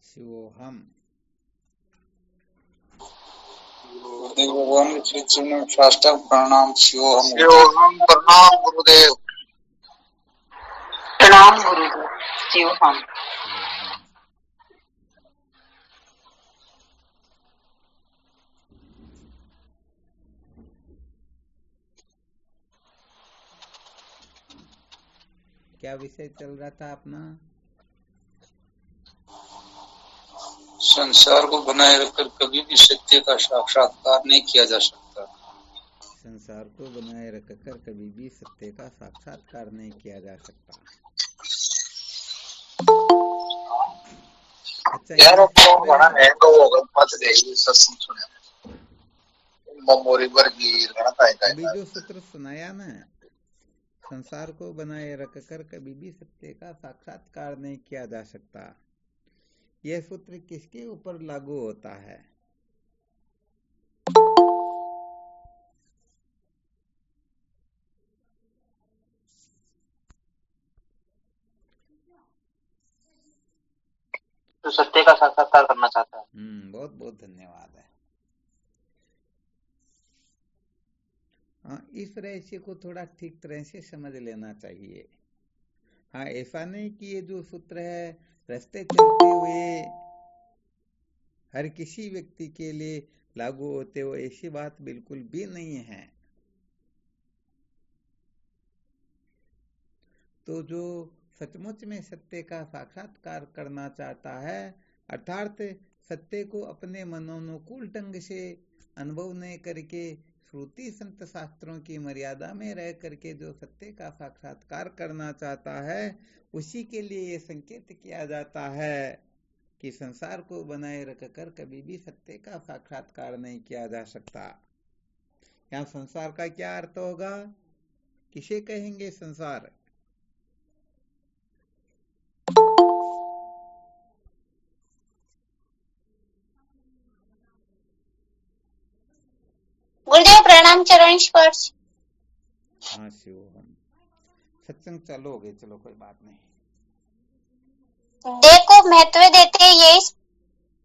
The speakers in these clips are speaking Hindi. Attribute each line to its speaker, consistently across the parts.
Speaker 1: शिवोहम।
Speaker 2: गुरुदेव भगवान के श्री चरणों में साष्टांग प्रणाम। शिवोहम प्रणाम गुरुदेव।
Speaker 3: प्रणाम गुरुदेव। शिवोहम।
Speaker 1: शिवोहम। क्या विषय चल रहा था अपना?
Speaker 2: संसार को बनाए रखकर कभी भी सत्य का साक्षात्कार नहीं किया जा सकता।
Speaker 1: संसार को बनाए रखकर कभी भी सत्य का साक्षात्कार नहीं किया जा सकता। अच्छा,
Speaker 2: यार
Speaker 1: ये
Speaker 2: फोन
Speaker 1: सूत्र
Speaker 2: बड़ा हैंग होगा मत देगी सत्संग सुने मेमोरी वर्गीर
Speaker 1: अभी जो सूत्र सुनाया ना, संसार को बनाए रखकर कभी भी सत्य का साक्षात्कार नहीं किया जा सकता, यह सूत्र किसके ऊपर लागू होता है?
Speaker 3: तो सत्य का साक्षात्कार करना चाहता है।
Speaker 1: बहुत बहुत धन्यवाद है। हाँ, इस रहस्य को थोड़ा ठीक तरह से समझ लेना चाहिए। हाँ, ऐसा नहीं कि ये जो सूत्र है रास्ते चलते हुए हर किसी व्यक्ति के लिए लागू होते हो, ऐसी बात बिल्कुल भी नहीं है। तो जो सचमुच में सत्य का साक्षात्कार करना चाहता है, अर्थात सत्य को अपने मनोनुकूल ढंग से अनुभव नहीं करके श्रुति संत शास्त्रों की मर्यादा में रह करके जो सत्य का साक्षात्कार करना चाहता है, उसी के लिए ये संकेत किया जाता है कि संसार को बनाए रखकर कभी भी सत्य का साक्षात्कार नहीं किया जा सकता। यहाँ संसार का क्या अर्थ होगा? किसे कहेंगे संसार?
Speaker 4: गुरुदेव प्रणाम। चरण स्पर्श।
Speaker 1: हाँ शिवोहम। सत्संग चालू हो गए, चलो कोई बात नहीं।
Speaker 4: देह को महत्व देते यही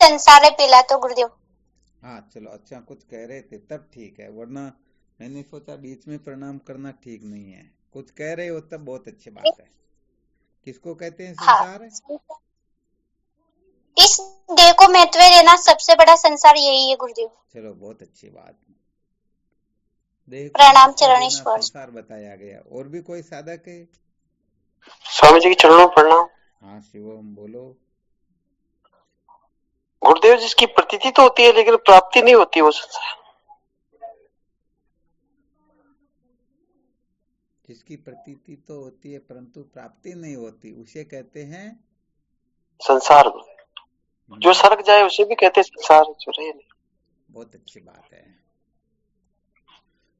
Speaker 4: संसार है पीला तो गुरुदेव।
Speaker 1: हाँ चलो, अच्छा कुछ कह रहे थे तब ठीक है, वरना मैंने सोचा बीच में प्रणाम करना ठीक नहीं है। कुछ कह रहे हो तब बहुत अच्छी बात है। किसको कहते हैं संसार?
Speaker 4: इस देह को महत्व देना सबसे बड़ा संसार यही है गुरुदेव।
Speaker 1: चलो बहुत अच्छी बात। देह को
Speaker 4: प्रणाम।
Speaker 1: महत्व
Speaker 4: चरण
Speaker 1: देना
Speaker 4: स्पर्श।
Speaker 1: संसार बताया गया। और भी कोई साधक है?
Speaker 3: स्वामी जी के चरणों में प्रणाम।
Speaker 1: हाँ शिवम बोलो।
Speaker 3: गुरुदेव, जिसकी प्रतीति तो होती है लेकिन प्राप्ति नहीं होती वो संसार।
Speaker 1: जिसकी प्रतीति तो होती है परंतु प्राप्ति नहीं होती, उसे कहते हैं
Speaker 3: संसार। जो सरक जाए उसे भी कहते हैं संसार, जो रहे नहीं।
Speaker 1: बहुत अच्छी बात है।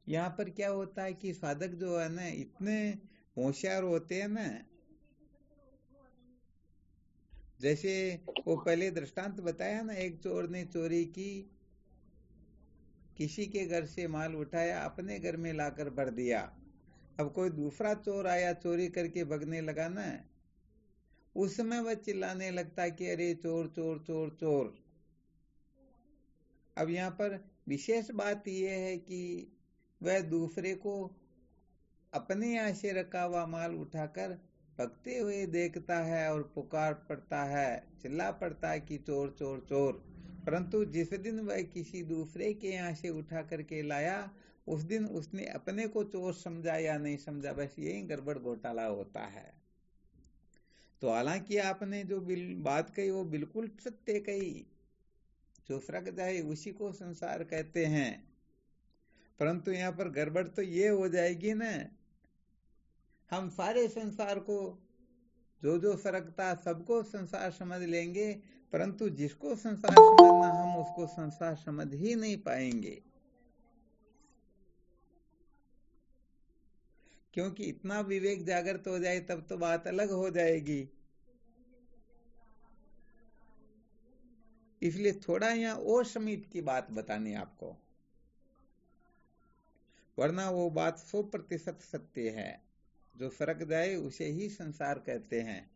Speaker 1: यहाँ पर क्या होता है कि साधक जो है ना, इतने होशियार होते हैं ना, जैसे वो पहले दृष्टांत बताया ना, एक चोर ने चोरी की, किसी के घर से माल उठाया, अपने घर में लाकर भर दिया। अब कोई दूसरा चोर आया, चोरी करके भगने लगा ना, उस समय वह चिल्लाने लगता कि अरे चोर चोर चोर चोर। अब यहाँ पर विशेष बात यह है कि वह दूसरे को अपने यहाँ से रखा हुआ माल उठाकर भगते हुए देखता है और पुकार पड़ता है, चिल्ला पड़ता है कि चोर चोर चोर। परंतु जिस दिन वह किसी दूसरे के यहाँ से उठा करके लाया, उस दिन उसने अपने को चोर समझा या नहीं समझा, बस यही गड़बड़ घोटाला होता है। तो हालांकि आपने जो बात कही वो बिल्कुल सत्य कही। जो सरक जाए उसी को संसार कहते हैं। परंतु यहाँ पर गड़बड़ तो ये हो जाएगी ना, हम सारे संसार को, जो जो सरकता सबको संसार समझ लेंगे, परंतु जिसको संसार समझना हम उसको संसार समझ ही नहीं पाएंगे, क्योंकि इतना विवेक जागृत हो जाए तब तो बात अलग हो जाएगी। इसलिए थोड़ा यहाँ और समीप की बात बतानी आपको, वरना वो बात 100% सत्य है। जो सरक जाए उसे ही संसार कहते हैं।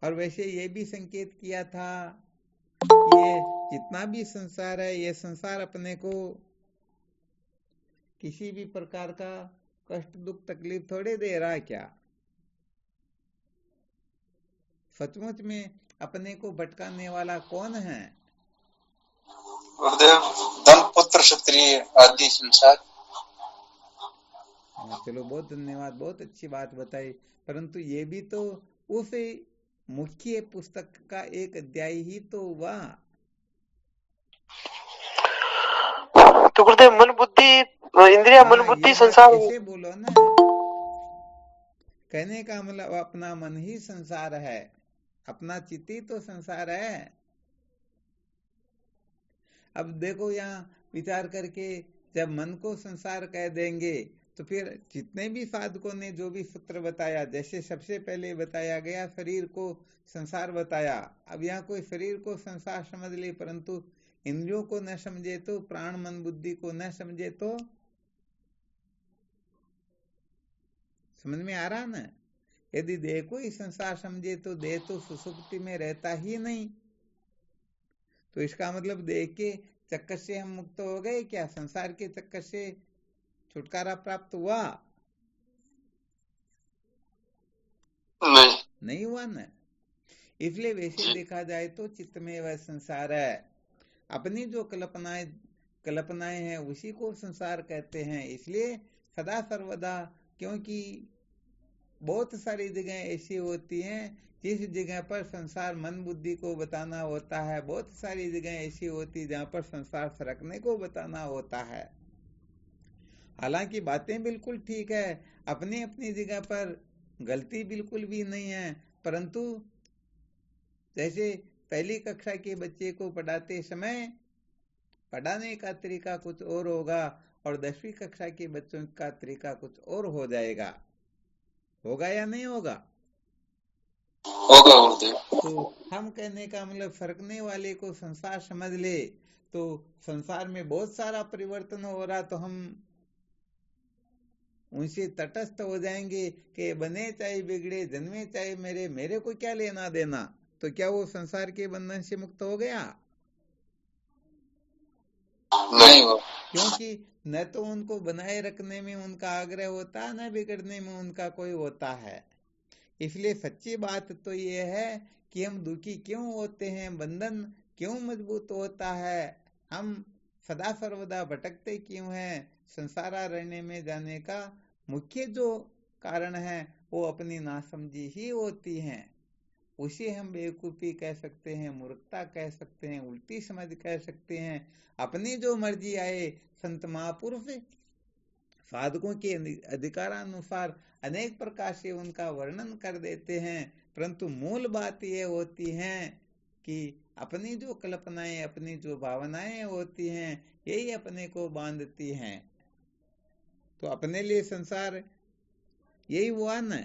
Speaker 1: और वैसे ये भी संकेत किया था कि ये जितना भी संसार है, ये संसार अपने को किसी भी प्रकार का कष्ट दुख तकलीफ थोड़े दे रहा है क्या? सचमुच में अपने को भटकाने वाला कौन है?
Speaker 2: गुरुदेव, धन पुत्र क्षत्रिय आदि संसार।
Speaker 1: चलो, बहुत धन्यवाद, बहुत अच्छी बात बताई। परंतु ये भी तो उस मुख्य पुस्तक का एक अध्याय ही तो हुआ।
Speaker 3: तो गुरुदेव मन बुद्धि इंद्रिया, मन बुद्धि संसार,
Speaker 1: ऐसे बोलो ना, कहने का मतलब अपना मन ही संसार है, अपना चित्त ही तो संसार है। अब देखो, यहाँ विचार करके जब मन को संसार कह देंगे तो फिर जितने भी साधकों ने जो भी सूत्र बताया, जैसे सबसे पहले बताया गया शरीर को संसार बताया, अब यहाँ कोई शरीर को संसार समझ ले परंतु इंद्रियों को न समझे तो, प्राण मन बुद्धि को न समझे तो, समझ में आ रहा ना? यदि देह को ही संसार समझे तो देह तो सुसुप्ति में रहता ही नहीं। तो इसका मतलब देह के चक्कर से हम मुक्त हो गए क्या? संसार के चक्कर से छुटकारा प्राप्त हुआ? नहीं हुआ ना। इसलिए वैसे देखा जाए तो चित्त में वह संसार है। अपनी जो कल्पनाएं हैं उसी को संसार कहते हैं। इसलिए सदा सर्वदा, क्योंकि बहुत सारी जगह ऐसी होती हैं जिस जगह पर संसार मन बुद्धि को बताना होता है, बहुत सारी जगह ऐसी होती जहां पर संसार सरकने को बताना होता है। हालांकि बातें बिल्कुल ठीक है, अपनी अपनी जगह पर गलती बिल्कुल भी नहीं है, परंतु जैसे पहली कक्षा के बच्चे को पढ़ाते समय पढ़ाने का तरीका कुछ और होगा और 10वीं कक्षा के बच्चों का तरीका कुछ और हो जाएगा। होगा या नहीं होगा?
Speaker 2: होगा।
Speaker 1: तो हम कहने का मतलब फरकने वाले को संसार समझ ले तो संसार में बहुत सारा परिवर्तन हो रहा तो हम उनसे तटस्थ हो जाएंगे कि बने चाहे बिगड़े, जन्मे चाहे मेरे को क्या लेना देना। तो क्या वो संसार के बंधन से मुक्त हो गया?
Speaker 2: नहीं हो,
Speaker 1: क्योंकि न तो उनको बनाए रखने में उनका आग्रह होता, न बिगड़ने में उनका कोई होता है। इसलिए सच्ची बात तो ये है कि हम दुखी क्यों होते हैं, बंधन क्यों मजबूत होता है, हम सदा सर्वदा भटकते क्यों हैं, संसारारण्य में जाने का मुख्य जो कारण है वो अपनी नासमझी ही होती है। उसे हम बेवकूफ़ी कह सकते हैं, मूर्खता कह सकते हैं, उल्टी समझ कह सकते हैं। अपनी जो मर्जी आए, संत महापुरुष साधकों के अधिकारानुसार अनेक प्रकार से उनका वर्णन कर देते हैं, परंतु मूल बात यह होती है कि अपनी जो कल्पनाएं, अपनी जो भावनाएं होती हैं, यही अपने को बांधती हैं। तो अपने लिए संसार यही हुआ न?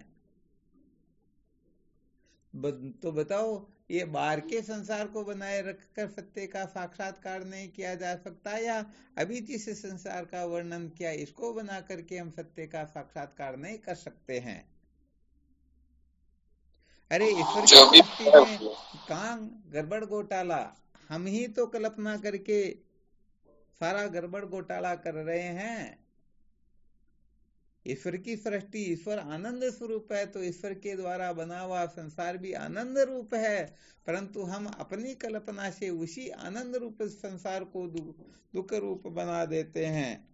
Speaker 1: तो बताओ, ये बाहर के संसार को बनाए रखकर सत्य का साक्षात्कार नहीं किया जा सकता, या अभी जिस संसार का वर्णन किया इसको बना करके हम सत्य का साक्षात्कार नहीं कर सकते हैं? अरे ईश्वर की सृष्टि में कहाँ गड़बड़ घोटाला? हम ही तो कल्पना करके सारा गड़बड़ घोटाला कर रहे हैं। ईश्वर की सृष्टि, ईश्वर आनंद स्वरूप है, तो ईश्वर के द्वारा बना हुआ संसार भी आनंद रूप है, परंतु हम अपनी कल्पना से उसी आनंद रूप संसार को दुख रूप बना देते हैं।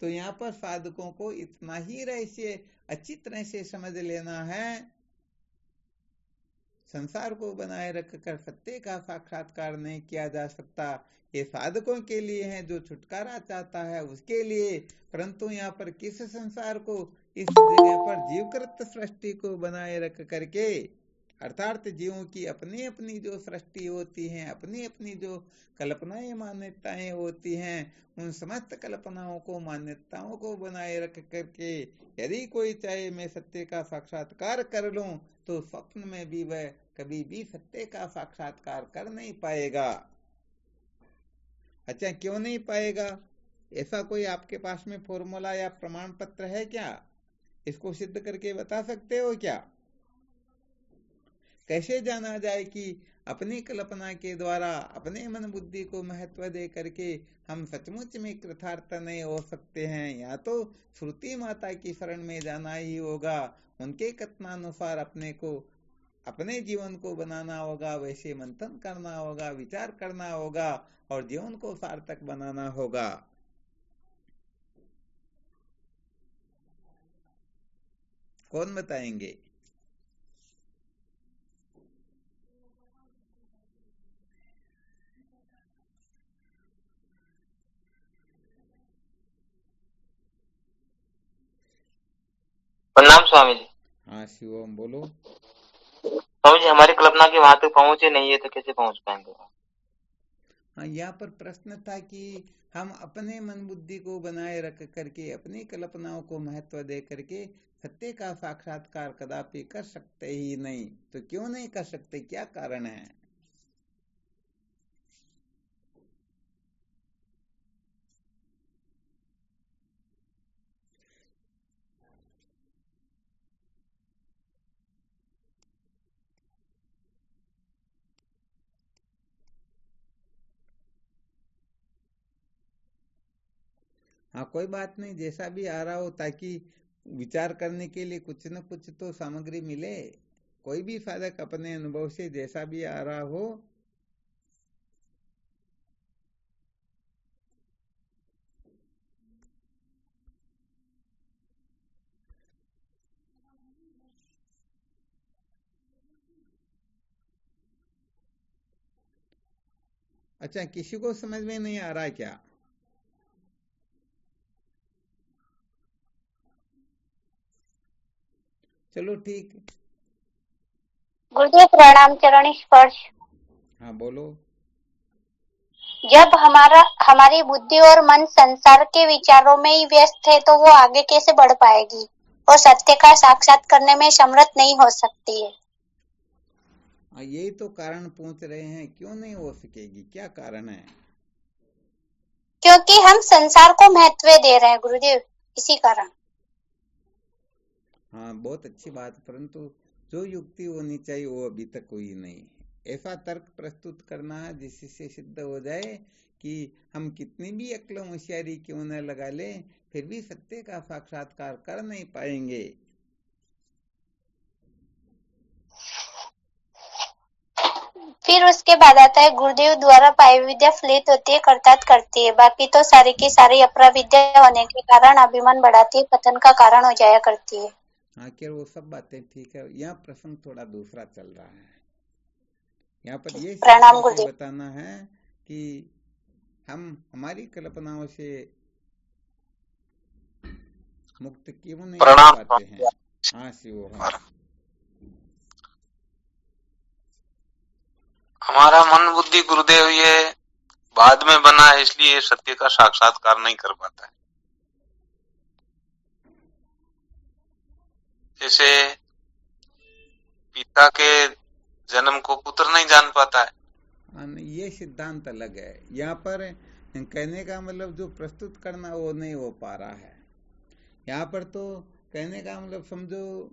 Speaker 1: तो यहाँ पर साधकों को इतना ही रहस्य अच्छी तरह से समझ लेना है, संसार को बनाए रखकर सत्य का साक्षात्कार नहीं किया जा सकता। ये साधकों के लिए है, जो छुटकारा चाहता है उसके लिए। परंतु यहाँ पर किस संसार को? इस जगह पर जीवकृत सृष्टि को बनाए रख करके, अर्थात जीवों की अपनी अपनी जो सृष्टि होती है, अपनी अपनी जो कल्पनाएं मान्यताएं होती हैं, उन समस्त कल्पनाओं को, मान्यताओं को बनाए रख करके यदि कोई चाहे मैं सत्य का साक्षात्कार कर लूं, तो स्वप्न में भी वह कभी भी सत्य का साक्षात्कार कर नहीं पाएगा। अच्छा, क्यों नहीं पाएगा? ऐसा कोई आपके पास में फॉर्मूला या प्रमाण पत्र है क्या? इसको सिद्ध करके बता सकते हो क्या? कैसे जाना जाए कि अपनी कल्पना के द्वारा अपने मन बुद्धि को महत्व दे करके हम सचमुच में कृतार्थ नहीं हो सकते हैं? या तो श्रुति माता की शरण में जाना ही होगा, उनके कथनानुसार अपने जीवन को बनाना होगा, वैसे मंथन करना होगा, विचार करना होगा और जीवन को सार्थक बनाना होगा। कौन बताएंगे?
Speaker 3: प्रणाम स्वामी जी।
Speaker 1: हाँ शिवम बोलो।
Speaker 3: स्वामी जी, हमारी कल्पना की वहां तक पहुंचे नहीं है तो कैसे पहुंच पाएंगे?
Speaker 1: हाँ, यहाँ पर प्रश्न था कि हम अपने मन बुद्धि को बनाए रख करके अपनी कल्पनाओं को महत्व दे करके सत्य का साक्षात्कार कदापि कर सकते ही नहीं। तो क्यों नहीं कर सकते, क्या कारण है? हाँ कोई बात नहीं, जैसा भी आ रहा हो, ताकि विचार करने के लिए कुछ न कुछ तो सामग्री मिले। कोई भी साधक अपने अनुभव से जैसा भी आ रहा हो। अच्छा, किसी को समझ में नहीं आ रहा क्या? चलो ठीक।
Speaker 4: गुरुदेव प्रणाम, चरण स्पर्श।
Speaker 1: हाँ बोलो।
Speaker 4: जब हमारी बुद्धि और मन संसार के विचारों में ही व्यस्त है तो वो आगे कैसे बढ़ पाएगी और सत्य का साक्षात करने में समर्थ नहीं हो सकती है।
Speaker 1: यही तो कारण पूछ रहे हैं, क्यों नहीं हो सकेगी, क्या कारण है?
Speaker 4: क्योंकि हम संसार को महत्व दे रहे हैं गुरुदेव, इसी कारण।
Speaker 1: हाँ बहुत अच्छी बात, परंतु जो युक्ति होनी चाहिए वो अभी तक हुई नहीं। ऐसा तर्क प्रस्तुत करना है जिससे सिद्ध हो जाए कि हम कितनी भी अक्ल होशियारी क्यों न लगा ले, फिर भी सत्य का साक्षात्कार कर नहीं पाएंगे।
Speaker 4: फिर उसके बाद आता है गुरुदेव द्वारा पाई विद्या फलित होती है, करतात करती है, बाकी तो सारी की सारी अपराविद्या होने के कारण अभिमान बढ़ाती है, पतन का कारण हो जाया करती है।
Speaker 1: हाँ क्या वो सब बातें ठीक है, यहाँ प्रसंग थोड़ा दूसरा चल रहा है। यहाँ पर ये
Speaker 4: प्रणाम गुरुदेव।
Speaker 1: बताना है कि हम हमारी कल्पनाओं से मुक्त क्यों नहीं हो पाते हैं। हाँ शिव, हाँ
Speaker 2: हमारा मन बुद्धि गुरुदेव ये बाद में बना है, इसलिए सत्य का साक्षात्कार नहीं कर पाता है। जैसे पिता के जन्म को पुत्र नहीं जान पाता है।
Speaker 1: ये सिद्धांत अलग है। यहाँ पर कहने का मतलब जो प्रस्तुत करना वो नहीं हो पा रहा है। यहाँ पर तो कहने का मतलब समझो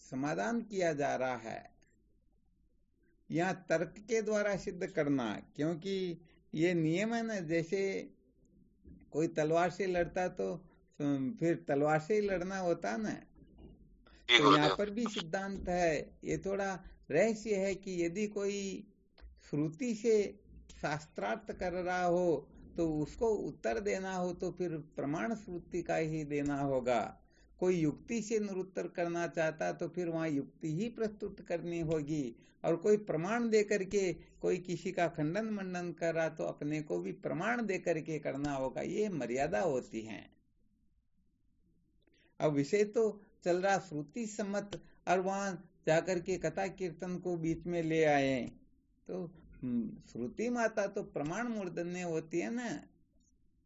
Speaker 1: समाधान किया जा रहा है, यहाँ तर्क के द्वारा सिद्ध करना, क्योंकि ये नियम है ना, जैसे कोई तलवार से लड़ता तो फिर तलवार से ही लड़ना होता ना। तो यहाँ पर भी सिद्धांत है, ये थोड़ा रहस्य है कि यदि कोई श्रुति से शास्त्रार्थ कर रहा हो तो उसको उत्तर देना हो तो फिर प्रमाण श्रुति का ही देना होगा। कोई युक्ति से निरुत्तर करना चाहता तो फिर वहां युक्ति ही प्रस्तुत करनी होगी, और कोई प्रमाण दे करके कोई किसी का खंडन मंडन कर रहा तो अपने को भी प्रमाण दे करके करना होगा। ये मर्यादा होती है। अब विषय तो चल रहा श्रुति सम्मत, और वहां जाकर के कथा कीर्तन को बीच में ले आए तो श्रुति माता तो प्रमाण मूर्धन्य होती है ना।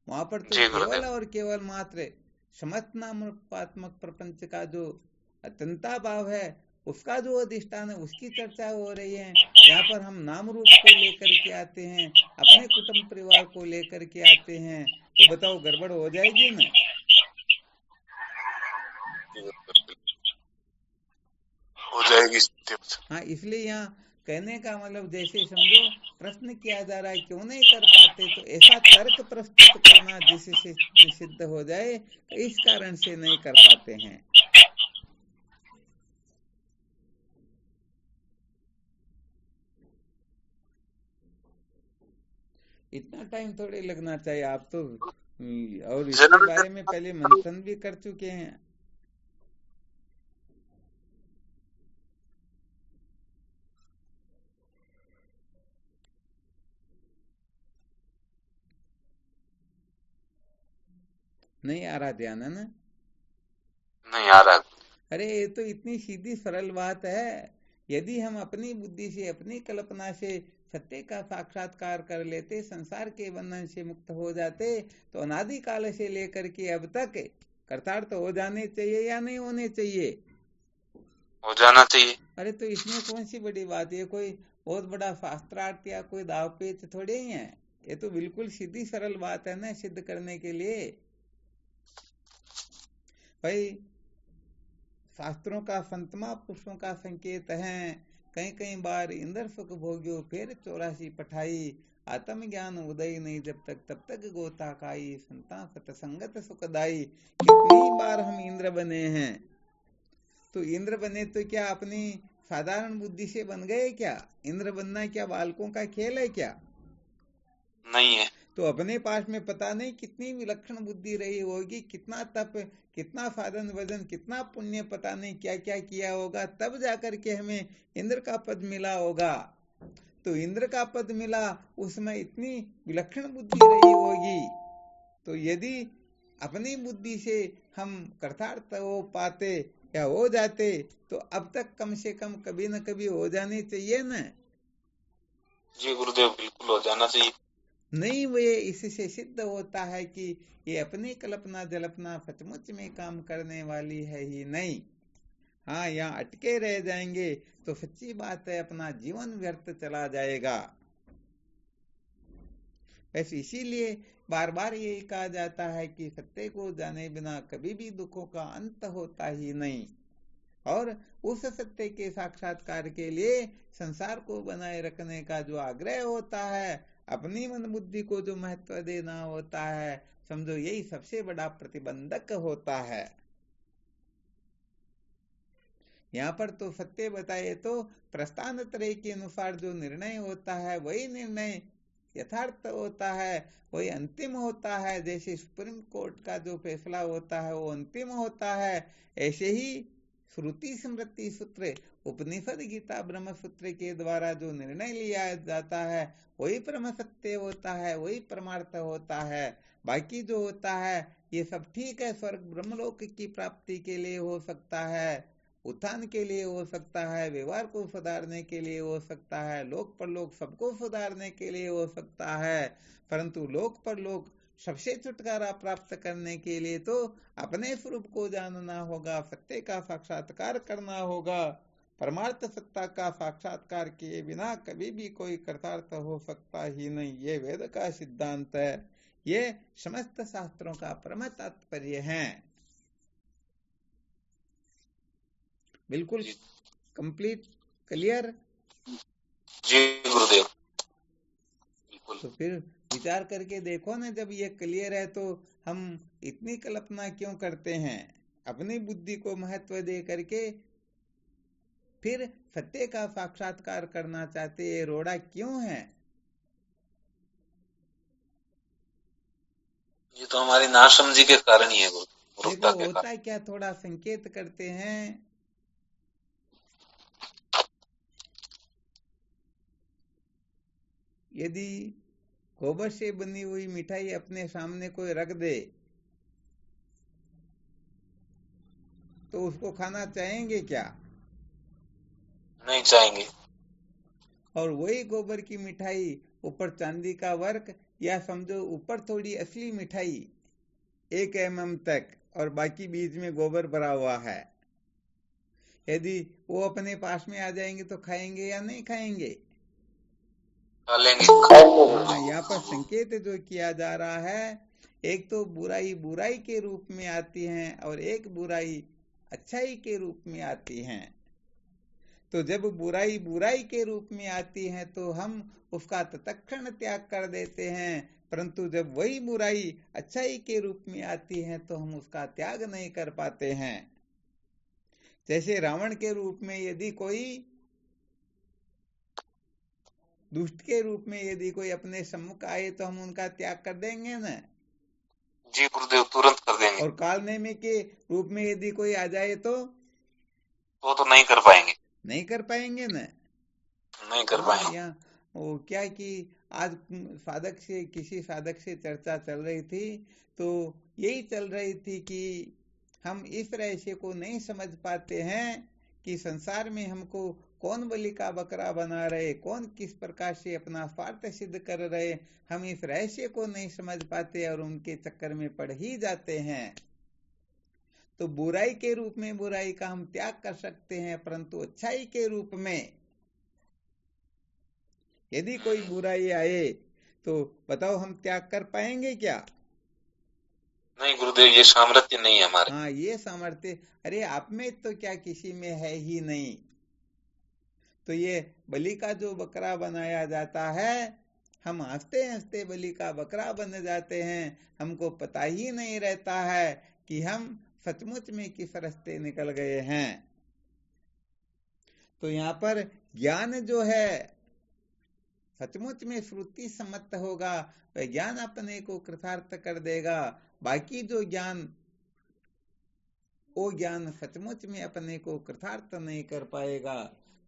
Speaker 1: वहां पर तो केवल और केवल मात्र समस्त नामात्मक प्रपंच का जो अत्यंता भाव है उसका जो अधिष्ठान है उसकी चर्चा हो रही है। यहाँ पर हम नाम रूप को लेकर के आते हैं, अपने कुटुंब परिवार को लेकर के आते हैं, तो बताओ गड़बड़ हो जाएगी ना।
Speaker 2: हो जाएगी।
Speaker 1: हाँ, इसलिए यहाँ कहने का मतलब जैसे समझो प्रश्न किया जा रहा है क्यों नहीं कर पाते, तो ऐसा तर्क प्रस्तुत करना जिससे सिद्ध हो जाए कि इस कारण से नहीं कर पाते हैं। इतना टाइम थोड़े लगना चाहिए, आप तो और इसके बारे में पहले मंथन भी कर चुके हैं। नहीं आ रहा ध्यान है ना?
Speaker 2: नहीं आ रहा।
Speaker 1: अरे ये तो इतनी सीधी सरल बात है। यदि हम अपनी बुद्धि से, अपनी कल्पना से सत्य का साक्षात्कार कर लेते, संसार के बंधन से मुक्त हो जाते, तो अनादि काल से लेकर के अब तक कृतार्थ हो जाने चाहिए या नहीं होने चाहिए?
Speaker 2: हो जाना चाहिए।
Speaker 1: अरे तो इसमें कौन सी बड़ी बात है? कोई बहुत बड़ा शास्त्रार्थ या कोई दाव पेच थोड़े ही है। ये तो बिल्कुल सीधी सरल बात है ना सिद्ध करने के लिए। भाई शास्त्रों का संतमा पुरुषों का संकेत है। कई कई बार इंद्र सुख भोग्यो फिर 84 पठाई, आत्म ज्ञान उदय नहीं जब तक तब तक गोता खाई, संता सतसंगत सुखदाई। कितनी बार हम इंद्र बने हैं। तो इंद्र बने तो क्या अपनी साधारण बुद्धि से बन गए क्या? इंद्र बनना क्या बालकों का खेल है क्या?
Speaker 2: नहीं है।
Speaker 1: तो अपने पास में पता नहीं कितनी विलक्षण बुद्धि रही होगी, कितना तप, कितना साधन वजन, कितना पुण्य, पता नहीं क्या क्या किया होगा, तब जाकर के हमें इंद्र का पद मिला होगा। तो इंद्र का पद मिला, उसमें इतनी विलक्षण बुद्धि रही होगी। तो यदि अपनी बुद्धि से हम कृतार्थ हो पाते या हो जाते, तो अब तक कम से कम कभी न कभी हो जाने चाहिए ना।
Speaker 2: जी गुरुदेव, बिल्कुल हो जाना चाहिए।
Speaker 1: नहीं, वे इससे सिद्ध होता है कि ये अपनी कल्पना जल्पना सचमुच में काम करने वाली है ही नहीं। हाँ, यहाँ अटके रह जाएंगे तो सच्ची बात है अपना जीवन व्यर्थ चला जाएगा। बस इसीलिए बार बार यही कहा जाता है कि सत्य को जाने बिना कभी भी दुखों का अंत होता ही नहीं। और उस सत्य के साक्षात्कार के लिए संसार को बनाए रखने का जो आग्रह होता है, अपनी मन बुद्धि को जो महत्व देना होता है, समझो यही सबसे बड़ा प्रतिबंधक होता है। यहाँ पर तो सत्य बताए तो प्रस्थान त्रय के अनुसार जो निर्णय होता है वही निर्णय यथार्थ होता है, वही अंतिम होता है। जैसे सुप्रीम कोर्ट का जो फैसला होता है वो अंतिम होता है, ऐसे ही श्रुति स्मृति सूत्र, उपनिषद गीता ब्रह्म सूत्र के द्वारा जो निर्णय लिया जाता है वही परम सत्य होता है, वही परमार्थ होता है। बाकी जो होता है ये सब ठीक है, स्वर्ग ब्रह्मलोक की प्राप्ति के लिए हो सकता है, उत्थान के लिए हो सकता है, व्यवहार को सुधारने के लिए हो सकता है, लोक परलोक सबको सुधारने के लिए हो सकता है। परंतु लोक परलोक सबसे छुटकारा प्राप्त करने के लिए तो अपने स्वरूप को जानना होगा, सत्य का साक्षात्कार करना होगा। परमार्थ सत्ता का साक्षात्कार किए बिना कभी भी कोई कृतार्थ हो सकता ही नहीं। ये वेद का सिद्धांत है, ये समस्त शास्त्रों का परम तात्पर्य है। बिल्कुल कंप्लीट क्लियर।
Speaker 2: जी गुरुदेव, बिल्कुल।
Speaker 1: तो फिर विचार करके देखो ना, जब ये क्लियर है तो हम इतनी कल्पना क्यों करते हैं? अपनी बुद्धि को महत्व दे करके फिर सत्य का साक्षात्कार करना चाहते, ये रोड़ा क्यों है?
Speaker 2: ये तो हमारी नासमझी के कारण ही है गुरु।
Speaker 1: देखो होता क्या, थोड़ा संकेत करते हैं। यदि गोबर से बनी हुई मिठाई अपने सामने कोई रख दे तो उसको खाना चाहेंगे क्या?
Speaker 2: नहीं चाहेंगे।
Speaker 1: और वही गोबर की मिठाई ऊपर चांदी का वर्क, या समझो ऊपर थोड़ी असली मिठाई 1 mm तक और बाकी बीच में गोबर भरा हुआ है, यदि वो अपने पास में आ जाएंगे तो खाएंगे या नहीं खाएंगे?
Speaker 2: खा लेंगे।
Speaker 1: यहाँ पर संकेत जो किया जा रहा है, एक तो बुराई बुराई के रूप में आती है और एक बुराई अच्छाई के रूप में आती हैं। तो जब बुराई बुराई के रूप में आती है तो हम उसका तत्क्षण त्याग कर देते हैं, परंतु जब वही बुराई अच्छाई के रूप में आती है तो हम उसका त्याग नहीं कर पाते हैं। जैसे रावण के रूप में यदि कोई, दुष्ट के रूप में यदि कोई अपने सम्मुख आए तो हम उनका त्याग कर देंगे ना?
Speaker 3: जी गुरुदेव, तुरंत कर देंगे।
Speaker 1: और कालनेमी के रूप में यदि कोई आ जाए तो
Speaker 3: नहीं कर पाएंगे।
Speaker 1: नहीं कर पाएंगे ना?
Speaker 3: नहीं कर पाएंगे।
Speaker 1: यहाँ वो क्या कि आज किसी साधक से चर्चा चल रही थी, तो यही चल रही थी कि हम इस रहस्य को नहीं समझ पाते हैं कि संसार में हमको कौन बलि का बकरा बना रहे, कौन किस प्रकार से अपना स्वार्थ सिद्ध कर रहे, हम इस रहस्य को नहीं समझ पाते और उनके चक्कर में पड़ ही जाते हैं। तो बुराई के रूप में बुराई का हम त्याग कर सकते हैं, परंतु अच्छाई के रूप में यदि कोई बुराई आए तो बताओ हम त्याग कर पाएंगे क्या?
Speaker 3: नहीं गुरुदेव, ये सामर्थ्य नहीं है हमारे।
Speaker 1: हाँ, ये सामर्थ्य, अरे आप में तो क्या किसी में है ही नहीं। तो ये बलि का जो बकरा बनाया जाता है, हम हंसते हंसते बलि का बकरा बन जाते हैं, हमको पता ही नहीं रहता है कि हम सचमुच में किस रास्ते निकल गए हैं। तो यहाँ पर ज्ञान जो है सचमुच में श्रुति सम्मत होगा, वह ज्ञान अपने को कृतार्थ कर देगा। बाकी जो ज्ञान, वो ज्ञान सचमुच में अपने को कृतार्थ नहीं कर पाएगा।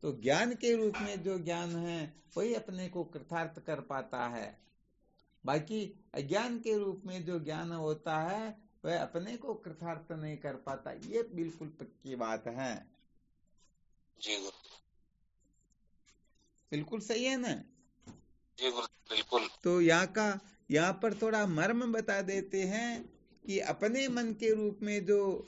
Speaker 1: तो ज्ञान के रूप में जो ज्ञान है वही अपने को कृतार्थ कर पाता है। बाकी अज्ञान के रूप में जो ज्ञान होता है वह अपने को कृतार्थ नहीं कर पाता। ये बिल्कुल पक्की बात है।
Speaker 3: जी
Speaker 1: बिल्कुल सही है ना?
Speaker 3: जी बिल्कुल।
Speaker 1: तो यहाँ पर थोड़ा मर्म बता देते हैं कि अपने मन के रूप में जो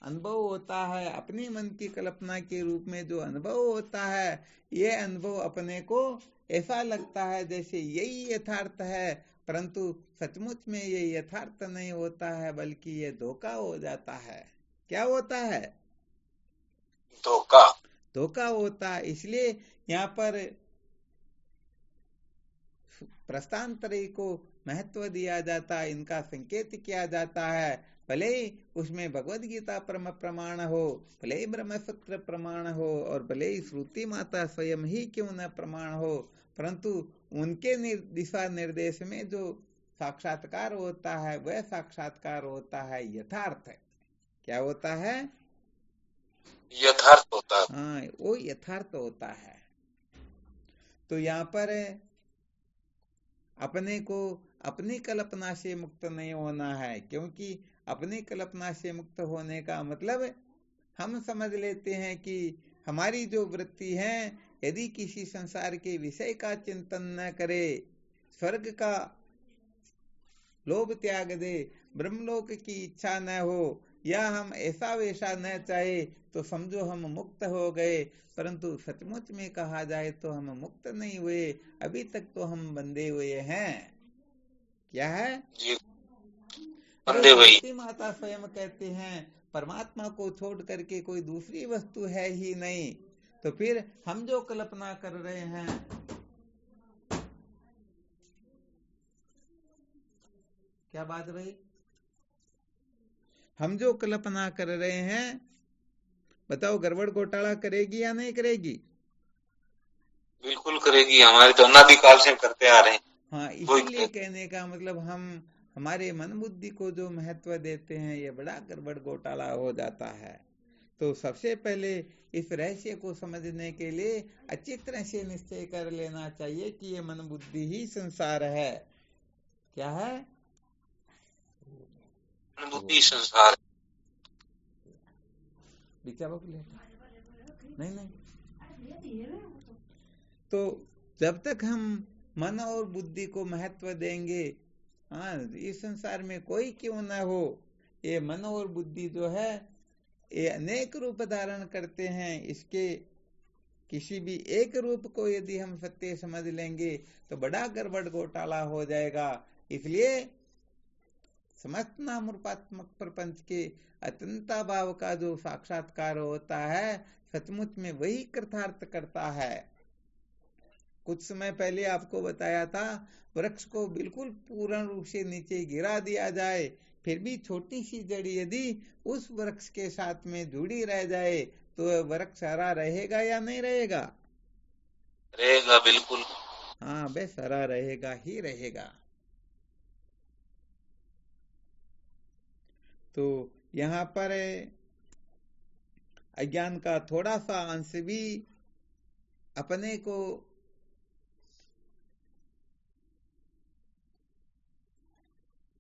Speaker 1: अनुभव होता है, अपने मन की कल्पना के रूप में जो अनुभव होता है, ये अनुभव अपने को ऐसा लगता है जैसे यही यथार्थ है, परंतु सचमुच में ये यथार्थ नहीं होता है, बल्कि ये धोखा हो जाता है। क्या होता है? धोखा होता है। इसलिए यहाँ पर प्रस्थानत्रयी को महत्व दिया जाता है, इनका संकेत किया जाता है। भले ही उसमें भगवद गीता परम प्रमाण हो, भले ही ब्रह्मसूत्र प्रमाण हो, और भले ही श्रुति माता स्वयं ही क्यों न प्रमाण हो, परंतु उनके दिशा निर्देश में जो साक्षात्कार होता है वह साक्षात्कार होता है यथार्थ। क्या होता है?
Speaker 3: यथार्थ होता है।
Speaker 1: हाँ, वो यथार्थ होता है। तो यहाँ पर अपने को अपनी कल्पना से मुक्त नहीं होना है, क्योंकि अपनी कल्पना से मुक्त होने का मतलब हम समझ लेते हैं कि हमारी जो वृत्ति है, यदि किसी संसार के विषय का चिंतन न करे, स्वर्ग का लोभ त्याग दे, ब्रह्मलोक की इच्छा न हो, या हम ऐसा वैसा न चाहे, तो समझो हम मुक्त हो गए। परंतु सचमुच में कहा जाए तो हम मुक्त नहीं हुए, अभी तक तो हम बंधे हुए हैं। क्या है?
Speaker 3: बंधे
Speaker 1: माता स्वयं कहते हैं परमात्मा को छोड़ करके कोई दूसरी वस्तु है ही नहीं। तो फिर हम जो कल्पना कर रहे हैं, क्या बात भाई? हम जो कल्पना कर रहे हैं, बताओ गड़बड़ घोटाला करेगी या नहीं करेगी?
Speaker 3: बिल्कुल करेगी, हमारे तो अनादिकाल से करते आ रहे हैं।
Speaker 1: हाँ, इसीलिए कहने का मतलब हम हमारे मन बुद्धि को जो महत्व देते हैं, ये बड़ा गड़बड़ घोटाला हो जाता है। तो सबसे पहले इस रहस्य को समझने के लिए अच्छी तरह से निश्चय कर लेना चाहिए कि ये मन बुद्धि ही संसार है। क्या है?
Speaker 3: मन बुद्धि संसार।
Speaker 1: नहीं। तो जब तक हम मन और बुद्धि को महत्व देंगे, हाँ, इस संसार में कोई क्यों न हो, ये मन और बुद्धि जो है ये अनेक रूप धारण करते हैं। इसके किसी भी एक रूप को यदि हम सत्य समझ लेंगे तो बड़ा गड़बड़ घोटाला हो जाएगा। इसलिए समस्त नाम रूपात्मक प्रपंच के अत्यंता भाव का जो साक्षात्कार होता है, सचमुच में वही कृतार्थ करता है। कुछ समय पहले आपको बताया था, वृक्ष को बिल्कुल पूर्ण रूप से नीचे गिरा दिया जाए, फिर भी छोटी सी जड़ यदि उस वृक्ष के साथ में जुड़ी रह जाए तो वह वृक्ष हरा रहेगा या नहीं रहेगा?
Speaker 3: रहेगा, बिल्कुल।
Speaker 1: हाँ, बस हरा रहेगा ही रहेगा। तो यहाँ पर अज्ञान का थोड़ा सा अंश भी अपने को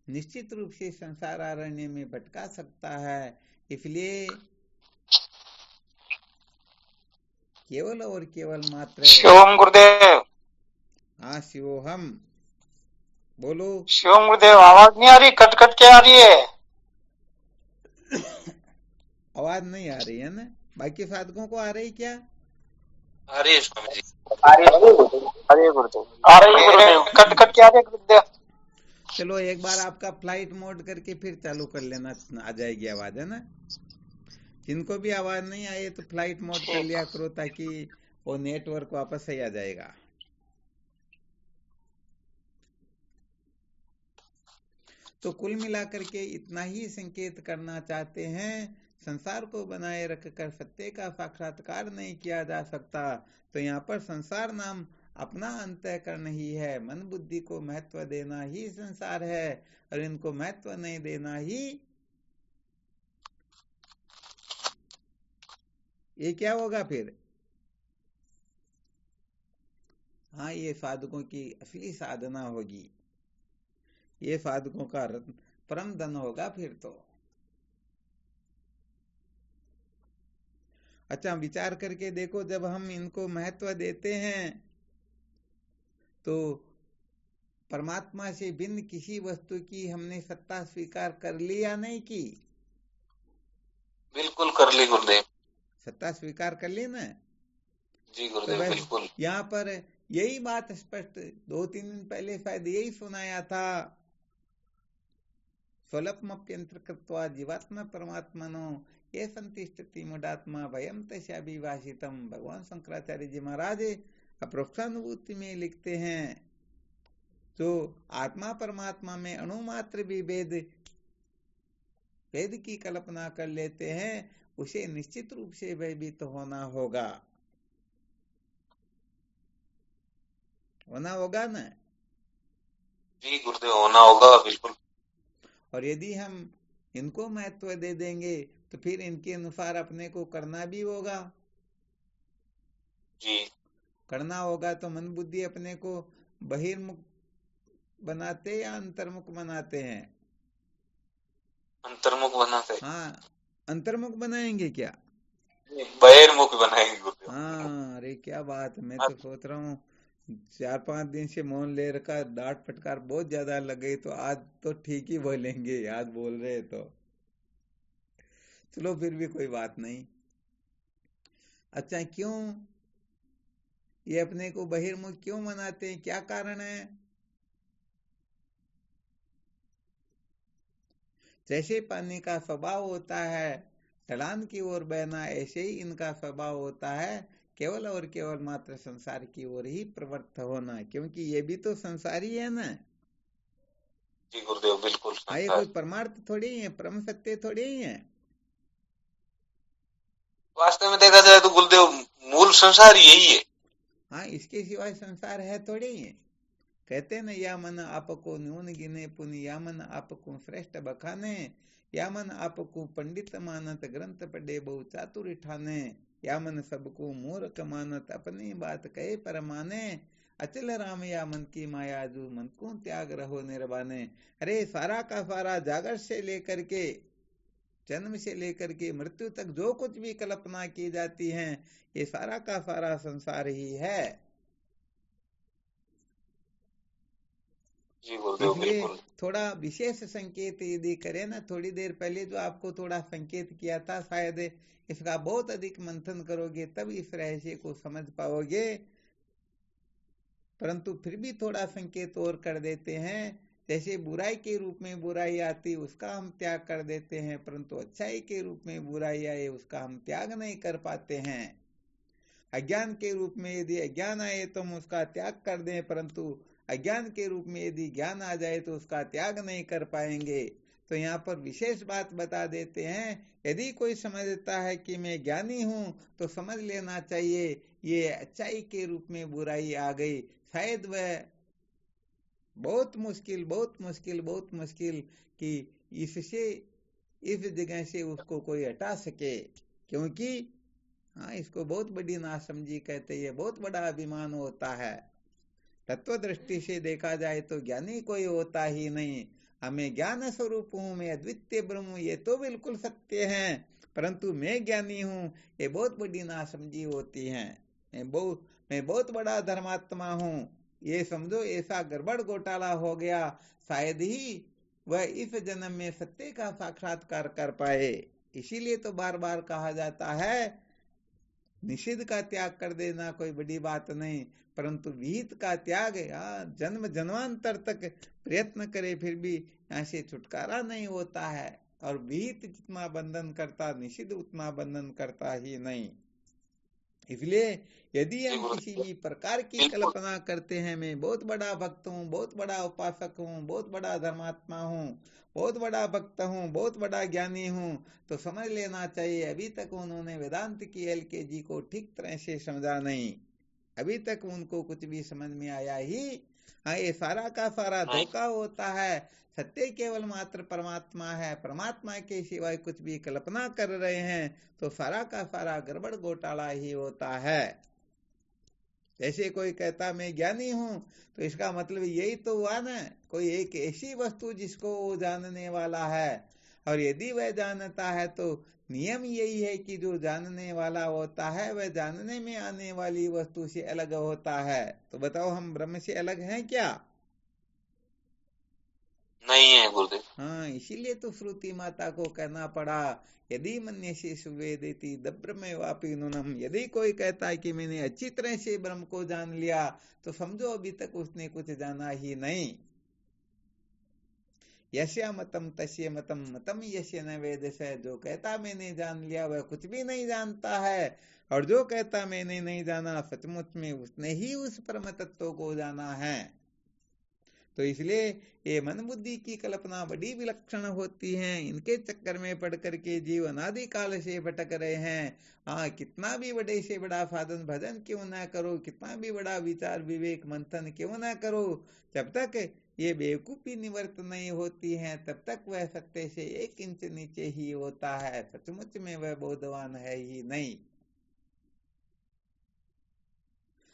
Speaker 1: निश्चित रूप से संसार अरण्य में भटका सकता है। इसलिए केवल और केवल मात्र
Speaker 2: शिवम गुरुदेव।
Speaker 1: हाँ, शिवोहम बोलो।
Speaker 2: शिवम गुरुदेव, आवाज नहीं आ रही, कट कट के आ रही है।
Speaker 1: आवाज नहीं आ रही है ना? बाकी साधकों को आ रही क्या?
Speaker 3: आ रही है स्वामी जी,
Speaker 2: आ रही है गुरुदेव, आ रही है गुरुदेव, कट कट के आ रही है गुरुदेव।
Speaker 1: चलो एक बार आपका फ्लाइट मोड करके फिर चालू कर लेना, आ जाएगी आवाज, है ना? जिनको भी आवाज नहीं आए तो फ्लाइट मोड कर लिया करो, ताकि वो नेटवर्क वापस सही आ जाएगा। तो कुल मिलाकर के इतना ही संकेत करना चाहते हैं, संसार को बनाए रखकर सत्य का साक्षात्कार नहीं किया जा सकता। तो यहाँ पर संसार नाम अपना अंतःकरण ही है। मन बुद्धि को महत्व देना ही संसार है, और इनको महत्व नहीं देना ही ये क्या होगा फिर? हाँ, ये साधकों की असली साधना होगी, ये साधकों का परम धन होगा फिर तो। अच्छा, विचार करके देखो, जब हम इनको महत्व देते हैं तो परमात्मा से भिन्न किसी वस्तु की हमने सत्ता स्वीकार कर ली या नहीं की?
Speaker 3: बिल्कुल कर ली गुरुदेव।
Speaker 1: सत्ता स्वीकार कर ली ना?
Speaker 3: जी
Speaker 1: तो
Speaker 3: गुरुदेव, बिल्कुल।
Speaker 1: यहाँ पर यही बात स्पष्ट 2-3 दिन पहले शायद यही सुनाया था। स्वल्पमप्यंतर कृत्वा जीवात्मा परमात्मनो ये संतिष्ठति मूढ़ात्मा भयम तस्याभिभाषितम। भगवान शंकराचार्य जी महाराज अप्रोक्षानुभूति में लिखते हैं, जो आत्मा परमात्मा में अणुमात्र भी भेद की कल्पना कर लेते हैं, उसे निश्चित रूप से भयभीत होना होगा। होना होगा ना?
Speaker 3: जी गुरुदेव, होना होगा, बिल्कुल।
Speaker 1: और यदि हम इनको महत्व दे देंगे तो फिर इनके अनुसार अपने को करना भी होगा।
Speaker 3: जी,
Speaker 1: करना होगा तो मन बुद्धि अपने को बहिर्मुख बनाते या अंतर्मुख बनाते हैं?
Speaker 3: अंतर्मुख बनाते।
Speaker 1: हाँ, अंतर्मुख बनाएंगे क्या?
Speaker 3: बहिर्मुख बनाएंगे गुरुदेव।
Speaker 1: हाँ, अरे क्या बात है। मैं तो सोच रहा हूँ 4-5 दिन से मौन ले रखा, डांट फटकार बहुत ज्यादा लग गई, तो आज तो ठीक ही बोलेंगे, आज बोल रहे तो चलो फिर भी कोई बात नहीं। अच्छा, क्यों ये अपने को बहिर्मुख क्यों मनाते हैं? क्या कारण है? जैसे पानी का स्वभाव होता है ढलान की ओर बहना, ऐसे ही इनका स्वभाव होता है केवल और केवल मात्र संसार की ओर ही प्रवृत्त होना, क्योंकि ये भी तो संसारी है ना।
Speaker 3: जी गुरुदेव, बिल्कुल।
Speaker 1: हाँ, ये कोई परमार्थ थोड़ी ही है, परम सत्य थोड़ी ही है।
Speaker 3: वास्तव में देखा जाए तो गुरुदेव मूल संसार यही है।
Speaker 1: हाँ, इसके सिवाय संसार है थोड़ी ही है। कहते न, या मन आपको न्यून गिने पुनि, या मन आपको श्रेष्ठ बखाने, या मन आपको पंडित मानत ग्रंथ पढ़े बहु चातुर ठाने, या मन सबको मूर्ख मानत अपनी बात कहे पर माने, अचल राम या मन की माया जो मन को त्याग रहो निर्वाणे। अरे सारा का सारा जागर से लेकर के जन्म से लेकर के मृत्यु तक जो कुछ भी कल्पना की जाती है, ये सारा का सारा संसार ही है।
Speaker 3: जी गुरुदेव,
Speaker 1: इसलिए
Speaker 3: बिल्कुल।
Speaker 1: थोड़ा विशेष संकेत यदि करें ना, थोड़ी देर पहले जो आपको थोड़ा संकेत किया था, शायद इसका बहुत अधिक मंथन करोगे तब इस रहस्य को समझ पाओगे। परंतु फिर भी थोड़ा संकेत और कर देते हैं। जैसे बुराई के रूप में बुराई आती उसका हम त्याग कर देते हैं, परंतु अच्छाई के रूप में बुराई आए उसका हम त्याग नहीं कर पाते हैं। अज्ञान के रूप में यदि अज्ञान आए तो हम उसका त्याग कर दें, परंतु अज्ञान के रूप में यदि ज्ञान आ जाए तो उसका त्याग नहीं कर पाएंगे। तो यहाँ पर विशेष बात बता देते हैं, यदि कोई समझता है कि मैं ज्ञानी हूँ तो समझ लेना चाहिए ये अच्छाई के रूप में बुराई आ गई, शायद वह बहुत मुश्किल कि इससे इस जगह से उसको कोई हटा सके, क्योंकि हाँ इसको बहुत बड़ी नासमझी कहते हैं, बहुत बड़ा अभिमान होता है। तत्व दृष्टि से देखा जाए तो ज्ञानी कोई होता ही नहीं। हमें ज्ञान स्वरूप हूँ, मैं अद्वितीय ब्रह्म, ये तो बिल्कुल सत्य है, परंतु मैं ज्ञानी हूँ ये बहुत बड़ी नासमझी होती है। मैं बहुत बड़ा धर्मात्मा हूँ, ये समझो ऐसा गड़बड़ घोटाला हो गया, शायद ही वह इस जन्म में सत्य का साक्षात्कार कर पाए। इसीलिए तो बार बार कहा जाता है निषिद्ध का त्याग कर देना कोई बड़ी बात नहीं, परंतु विहित का त्याग जन्म जन्मांतर तक प्रयत्न करे फिर भी यहाँ से छुटकारा नहीं होता है। और विहित जितना बंधन करता निषिद्ध उतना बंधन करता ही नहीं। इसलिए यदि हम किसी भी प्रकार की कल्पना करते हैं मैं बहुत बड़ा भक्त हूँ, बहुत बड़ा उपासक हूँ, बहुत बड़ा धर्मात्मा हूँ, बहुत बड़ा भक्त हूँ, बहुत बड़ा ज्ञानी हूँ, तो समझ लेना चाहिए अभी तक उन्होंने वेदांत की LKG को ठीक तरह से समझा नहीं, अभी तक उनको कुछ भी समझ में आया ही। हाँ ये सारा का सारा धोखा होता है। सत्य केवल मात्र परमात्मा है, परमात्मा के सिवाय कुछ भी कल्पना कर रहे हैं तो सारा का सारा गड़बड़ घोटाला ही होता है। जैसे कोई कहता मैं ज्ञानी हूँ तो इसका मतलब यही तो हुआ ना, कोई एक ऐसी वस्तु जिसको वो जानने वाला है, और यदि वह जानता है तो नियम यही है कि जो जानने वाला होता है वह जानने में आने वाली वस्तु से अलग होता है। तो बताओ हम ब्रह्म से अलग हैं क्या?
Speaker 3: नहीं है गुरुदेव।
Speaker 1: हाँ इसीलिए तो श्रुति माता को कहना पड़ा यदि मन्यसे सुवेदेति दब्रमे वापि नूनम। यदि कोई कहता है कि मैंने अच्छी तरह से ब्रह्म को जान लिया तो समझो अभी तक उसने कुछ जाना ही नहीं। यस्य मतम तस्य मतम मतम यस्य न वेद से, जो कहता मैंने जान लिया वह कुछ भी नहीं जानता है, और जो कहता मैंने नहीं जाना सचमुच में उसने ही उस परम तत्व को जाना है। तो इसलिए ये मन बुद्धि की कल्पना बड़ी विलक्षण होती है, इनके चक्कर में पड़ करके जीव अनादि काल से भटक रहे हैं। हाँ कितना भी बड़े से बड़ा साधन भजन क्यों ना करो, कितना भी बड़ा विचार विवेक मंथन क्यों ना करो, जब तक ये बेवकूफी निवृत्त नहीं होती है तब तक वह सत्य से 1 इंच नीचे ही होता है, सचमुच में वह बोधवान है ही नहीं।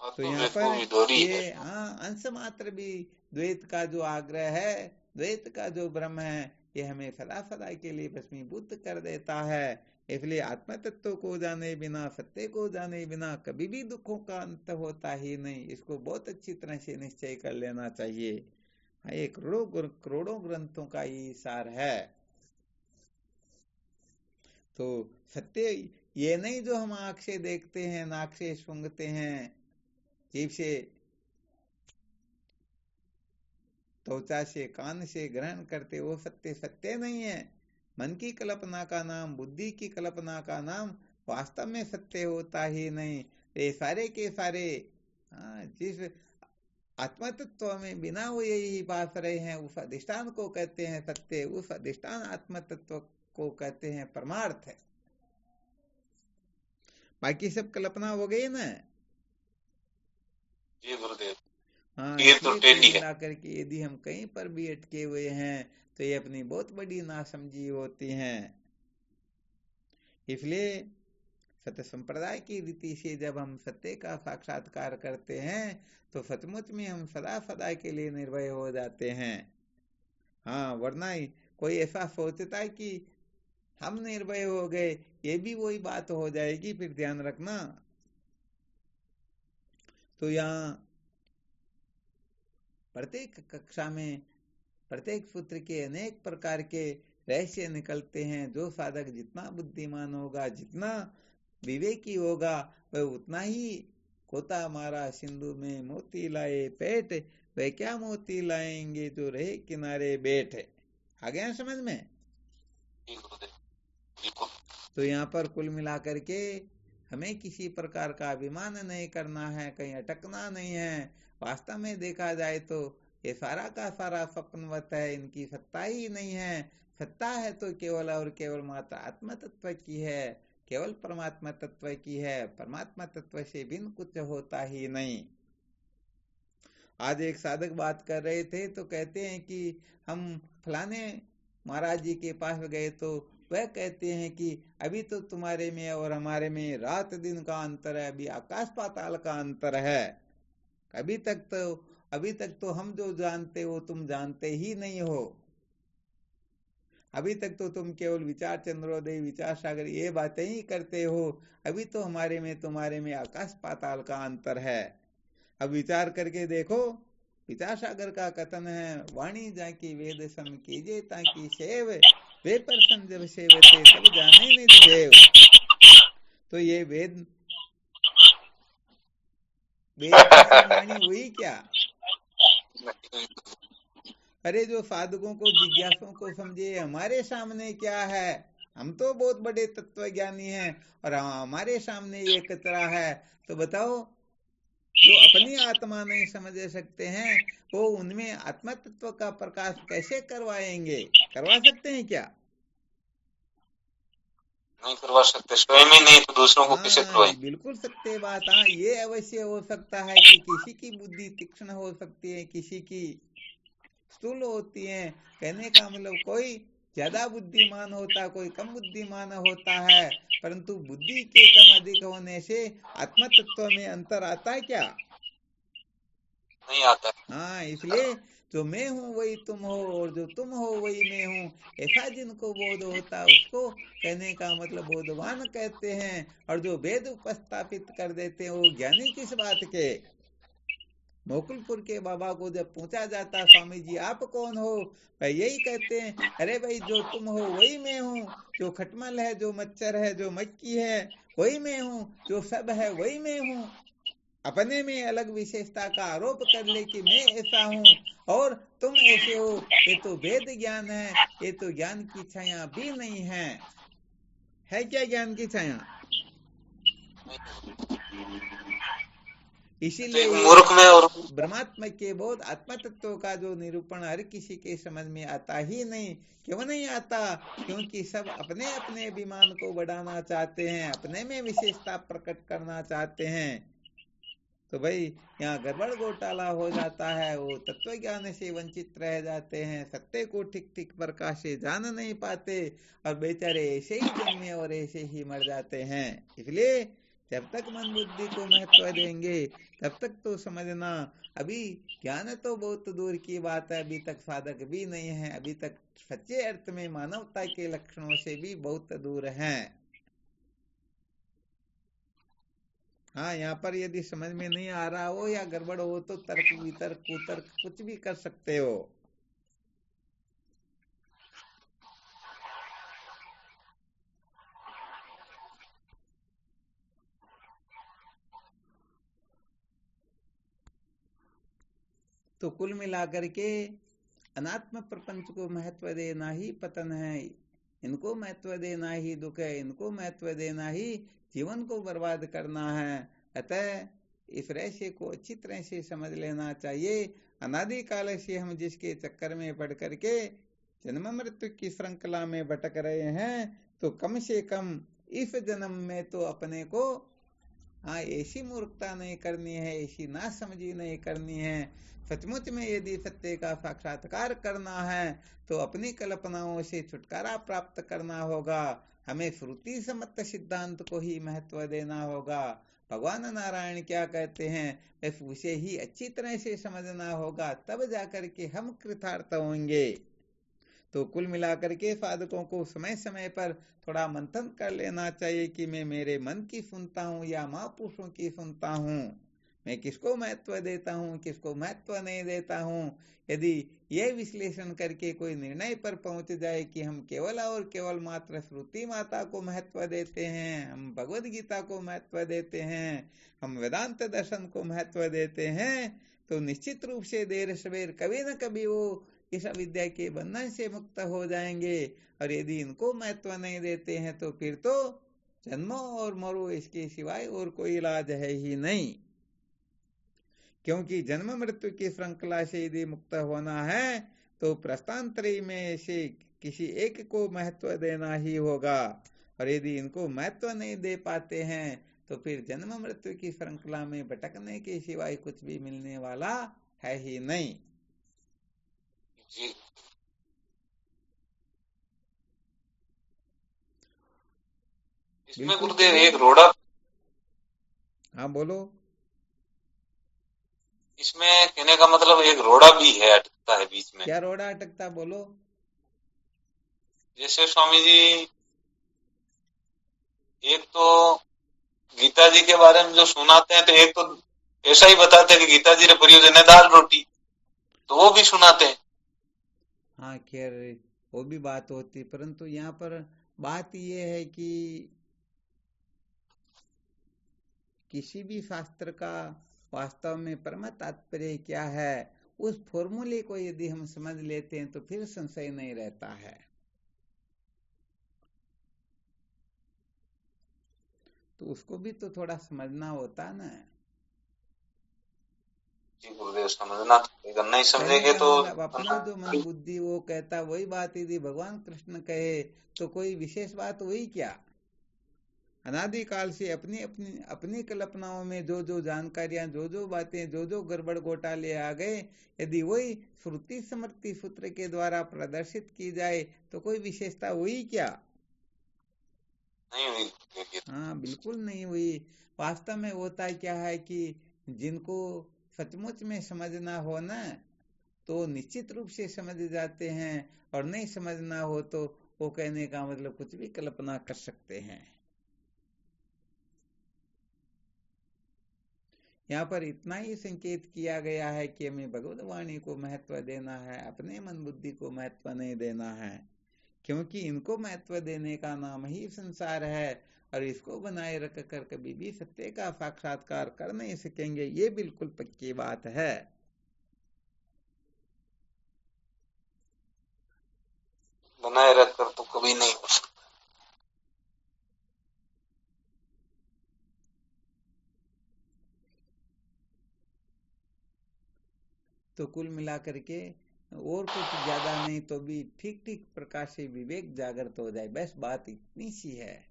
Speaker 1: तो यहाँ पर ये अंश मात्र भी द्वैत का जो आग्रह है, द्वैत का जो भ्रम है, ये हमें सदा सदा के लिए भस्मीभूत कर देता है। इसलिए आत्म तत्व को जाने बिना, सत्य को जाने बिना कभी भी दुखों का अंत होता ही नहीं। इसको बहुत अच्छी तरह से निश्चय कर लेना चाहिए। ये करोड़ों ग्रंथों का ये सार है। तो सत्य ये नहीं जो हम आंख से देखते हैं, नाक से सूंघते हैं, जीभ से, त्वचा से, कान से ग्रहण करते, वो सत्य सत्य नहीं है। मन की कल्पना का नाम, बुद्धि की कल्पना का नाम वास्तव में सत्य होता ही नहीं। ये सारे के सारे जिस आत्म तत्व में बिना वो यही बात रहे हैं उस अधिष्ठान को कहते हैं सत्य, उस अधिष्ठान आत्म तत्व को कहते हैं परमार्थ है। बाकी सब कल्पना हो गई ना।
Speaker 3: जी गुरुदेव।
Speaker 1: हाँ
Speaker 3: ये तो टेढ़ी है।
Speaker 1: करके यदि हम कहीं पर भी अटके हुए हैं तो ये अपनी बहुत बड़ी नासमझी होती हैं। इसलिए सत्य संप्रदाय की रीति से जब हम सत्य का साक्षात्कार करते हैं तो सचमुच में हम सदा सदा के लिए निर्भय हो जाते हैं। हाँ वरना कोई ऐसा सोचता है कि हम निर्भय हो गए, ये भी वही बात हो जाएगी, फिर ध्यान रखना। तो यहाँ प्रत्येक कक्षा में प्रत्येक सूत्र के अनेक प्रकार के रहस्य निकलते हैं। जो साधक जितना बुद्धिमान होगा, जितना विवेकी होगा, वह उतना ही कोता मारा सिंधु में मोती लाए पेट, वे क्या मोती लाएंगे जो रहे किनारे बैठे। आ गया समझ में? तो यहाँ पर कुल मिलाकर के हमें किसी प्रकार का अभिमान नहीं करना है, कहीं अटकना नहीं है। वास्तव में देखा जाए तो ये सारा का सारा स्वप्नवत है, इनकी सत्ता ही नहीं है। सत्ता है तो केवल और केवल मात्र आत्म तत्व की है, केवल परमात्मा तत्व की है। परमात्मा तत्व से बिन कुछ होता ही नहीं। आज एक साधक बात कर रहे थे तो कहते हैं कि हम फलाने महाराज जी के पास गए तो वह कहते हैं कि अभी तो तुम्हारे में और हमारे में रात दिन का अंतर है, अभी आकाश पाताल का अंतर है। अभी तक तो हम जो जानते हो तुम जानते ही नहीं हो। अभी तक तो तुम केवल विचार चंद्रोदय, विचार सागर ये बातें ही करते हो। अभी तो हमारे में तुम्हारे में आकाश पाताल का अंतर है। अब विचार करके देखो, विचार सागर का कथन है, वाणी जाकी वेद सम कीजे ताकि सेव वे परसन जब सेवते तब जाने निज देव। तो ये वेद की वाणी हुई क्या? अरे जो साधकों को, जिज्ञासुओं को समझे हमारे सामने क्या है। हम तो बहुत बड़े तत्वज्ञानी हैं और हमारे सामने ये कचरा है। तो बताओ, जो अपनी आत्मा नहीं समझ सकते हैं वो उनमें आत्मा तत्व का प्रकाश कैसे करवाएंगे? करवा सकते हैं क्या?
Speaker 3: नहीं करवा सकते, स्वयं ही नहीं तो दूसरों को कैसे करवाएं?
Speaker 1: बिल्कुल सत्य बात। हाँ, ये अवश्य हो सकता है कि किसी की बुद्धि तीक्ष्ण हो सकती है, किसी की स्थूल होती है। कहने का मतलब कोई ज्यादा बुद्धिमान होता, कोई कम बुद्धिमान होता है, परंतु बुद्धि के कम अधिक होने से आत्म तत्व में अंतर आता है क्या?
Speaker 3: नहीं आता।
Speaker 1: हाँ, इसलिए जो मैं हूँ वही तुम हो और जो तुम हो वही मैं हूँ, ऐसा जिनको बोध होता है उसको कहने का मतलब बोधवान कहते हैं। और जो वेद उपस्थापित कर देते हैं वो ज्ञानी किस बात के? मोकुलपुर के बाबा को जब पूछा जाता, स्वामी जी आप कौन हो? भाई यही कहते हैं, अरे भाई जो तुम हो वही मैं हूँ, जो खटमल है, जो मच्छर है, जो मक्खी है वही मैं हूँ, जो सब है वही मैं हूँ। अपने में अलग विशेषता का आरोप कर ले कि मैं ऐसा हूँ और तुम ऐसे हो, ये तो वेद ज्ञान है, ये तो ज्ञान की छाया भी नहीं है। है क्या ज्ञान की छाया? इसीलिए
Speaker 3: मूर्ख में और
Speaker 1: ब्रह्मात्मा के बोध आत्मा तत्व का जो निरूपण हर किसी के समझ में आता ही नहीं। क्यों नहीं आता? क्योंकि सब अपने अपने अभिमान को बढ़ाना चाहते हैं, अपने में विशेषता प्रकट करना चाहते हैं। तो भाई यहाँ गड़बड़ घोटाला हो जाता है, वो तत्व ज्ञान से वंचित रह जाते हैं, सत्य को ठीक ठीक प्रकाश से जान नहीं पाते और बेचारे ऐसे ही जन्मे और ऐसे ही मर जाते हैं। इसलिए जब तक मन बुद्धि को महत्व देंगे तब तक तो समझना अभी ज्ञान तो बहुत दूर की बात है, अभी तक साधक भी नहीं है, अभी तक सच्चे अर्थ में मानवता के लक्षणों से भी बहुत दूर हैं। हाँ, यहाँ पर यदि समझ में नहीं आ रहा हो या गड़बड़ हो तो तर्क वितर्क कुतर्क कुछ भी कर सकते हो। तो कुल मिलाकर के अनात्म प्रपंच को महत्व देना ही पतन है, इनको महत्व देना ही दुख है, इनको महत्व देना ही जीवन को बर्बाद करना है। अतः इस रहस्य को अच्छी तरह से समझ लेना चाहिए। अनादि काल से हम जिसके चक्कर में पड़ करके जन्म मृत्यु की श्रृंखला में भटक रहे हैं, तो कम से कम इस जन्म में तो अपने को ऐसी मूर्खता नहीं करनी है, ऐसी नासमझी नहीं करनी है। सचमुच में यदि सत्य का साक्षात्कार करना है तो अपनी कल्पनाओं से छुटकारा प्राप्त करना होगा। हमें श्रुति सम्मत सिद्धांत को ही महत्व देना होगा। भगवान नारायण क्या कहते हैं बस उसे ही अच्छी तरह से समझना होगा, तब जाकर के हम कृतार्थ होंगे। तो कुल मिलाकर के साधकों को समय समय पर थोड़ा मंथन कर लेना चाहिए कि मैं मेरे मन की सुनता हूँ या महापुरुषों की सुनता हूँ, मैं किसको महत्व देता हूँ, किसको महत्व नहीं देता हूँ। यदि यह विश्लेषण करके कोई निर्णय पर पहुंच जाए कि हम केवल और केवल मात्र श्रुति माता को महत्व देते हैं, हम भगवद गीता को महत्व देते हैं, हम वेदांत दर्शन को महत्व देते हैं, तो निश्चित रूप से देर सवेर कभी न कभी वो इस अविद्या के बंधन से मुक्त हो जाएंगे। और यदि इनको महत्व नहीं देते हैं तो फिर तो जन्मो और मरो, इसके सिवाय और कोई इलाज है ही नहीं। क्योंकि जन्म मृत्यु की श्रृंखला से यदि मुक्त होना है तो प्रस्थानत्रयी में से किसी एक को महत्व देना ही होगा। और यदि इनको महत्व नहीं दे पाते हैं तो फिर जन्म मृत्यु की श्रृंखला में भटकने के सिवाय कुछ भी मिलने वाला है ही नहीं।
Speaker 2: जी इसमें गुरुदेव एक रोड़ा,
Speaker 1: हाँ बोलो।
Speaker 2: इसमें कहने का मतलब एक रोड़ा भी है, अटकता है बीच में।
Speaker 1: क्या रोड़ा अटकता, बोलो।
Speaker 2: जैसे स्वामी जी एक तो गीता जी के बारे में जो सुनाते हैं तो एक तो ऐसा ही बताते हैं कि गीता जी रे प्रयोजन है दाल रोटी, तो वो भी सुनाते हैं।
Speaker 1: हाँ खैर वो भी बात होती, परंतु यहाँ पर बात ये है कि किसी भी शास्त्र का वास्तव में परम तात्पर्य क्या है, उस फॉर्मूले को यदि हम समझ लेते हैं तो फिर संशय नहीं रहता है। तो उसको भी तो थोड़ा समझना होता ना।
Speaker 2: जी गुरुदेव समझना तो, नहीं समझेंगे तो
Speaker 1: अपना जो मन बुद्धि वो कहता वही बात यदि भगवान कृष्ण कहे तो कोई विशेष बात हुई क्या। अनादिकाल से अपनी अपनी अपनी कल्पनाओं में जो जो जानकारियां, जो जो बातें, जो जो गड़बड़ घोटाले आ गए, यदि वही श्रुति स्मृति सूत्र के द्वारा प्रदर्शित की जाए तो कोई विशेषता हुई क्या?
Speaker 2: नहीं हुई।
Speaker 1: हाँ बिल्कुल नहीं हुई। वास्तव में होता क्या है कि जिनको सचमुच में समझना हो ना तो निश्चित रूप से समझ जाते हैं, और नहीं समझना हो तो वो कहने का मतलब कुछ भी कल्पना कर सकते हैं। यहाँ पर इतना ही संकेत किया गया है कि हमें भगवत वाणी को महत्व देना है, अपने मन बुद्धि को महत्व नहीं देना है, क्योंकि इनको महत्व देने का नाम ही संसार है, और इसको बनाए रख कर कभी भी सत्य का साक्षात्कार कर नहीं सकेंगे, ये बिल्कुल पक्की बात है।
Speaker 2: बनाए रखकर तो कभी नहीं हो सकता।
Speaker 1: तो कुल मिलाकर के और कुछ ज्यादा नहीं तो भी ठीक ठीक प्रकार से विवेक जागृत हो जाए, बस बात इतनी सी है।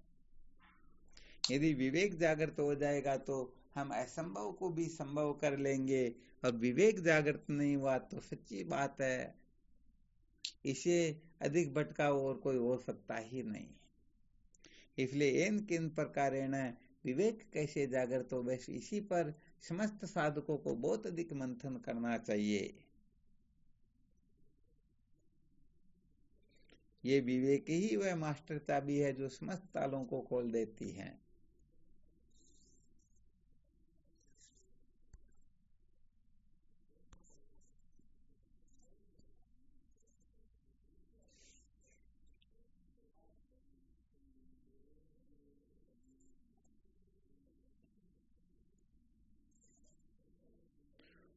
Speaker 1: यदि विवेक जागृत हो जाएगा तो हम असंभव को भी संभव कर लेंगे, और विवेक जागृत नहीं हुआ तो सच्ची बात है इसे अधिक भटका और कोई हो सकता ही नहीं। इसलिए इन किन प्रकारेण विवेक कैसे जागृत हो, बस इसी पर समस्त साधकों को बहुत अधिक मंथन करना चाहिए। ये विवेक ही वह मास्टर चाबी है जो समस्त तालों को खोल देती है।